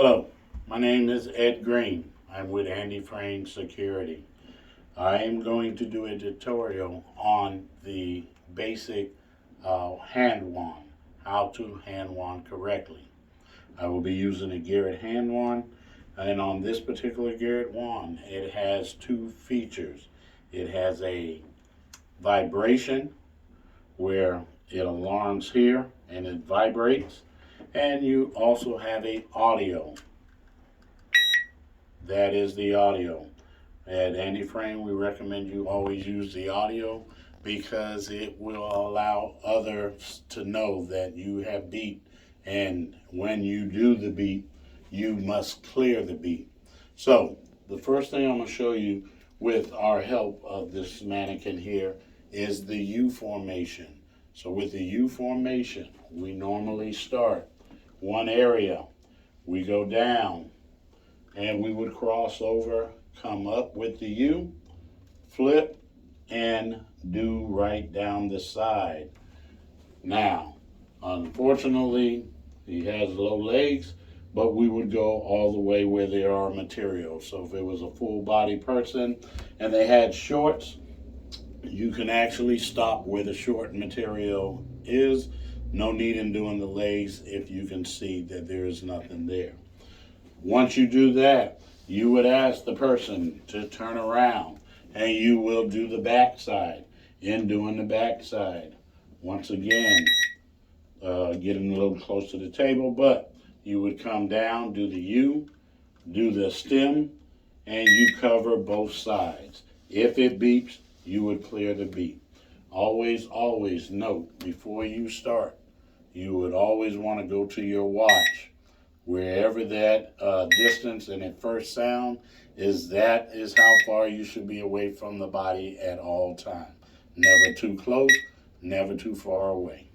Hello, my name is Ed Green. I'm with Andy Frame Security. I am going to do a tutorial on the basic hand wand, how to hand wand correctly. I will be using a Garrett hand wand, and on this particular Garrett wand, it has two features. It has a vibration where it alarms here and it vibrates, and you also have a audio. That is the audio. At Andy Frame, we recommend you always use the audio because it will allow others to know that you have beat. And when you do the beat, you must clear the beat. So, the first thing I'm going to show you with our help of this mannequin here is the U formation. So, with the U formation, we normally start one area, we go down, and we would cross over, come up with the U, flip, and do right down the side. Now, unfortunately, he has low legs, but we would go all the way where there are materials. So if it was a full body person and they had shorts, you can actually stop where the short material is. No need in doing the legs if you can see that there is nothing there. Once you do that, you would ask the person to turn around and you will do the back side. In doing the back side, once again, getting a little close to the table, but you would come down, do the U, do the stem, and you cover both sides. If it beeps, you would clear the beep. Always note before you start, you would always want to go to your watch. Wherever that distance and at first sound is, that is how far you should be away from the body at all times. Never too close, never too far away.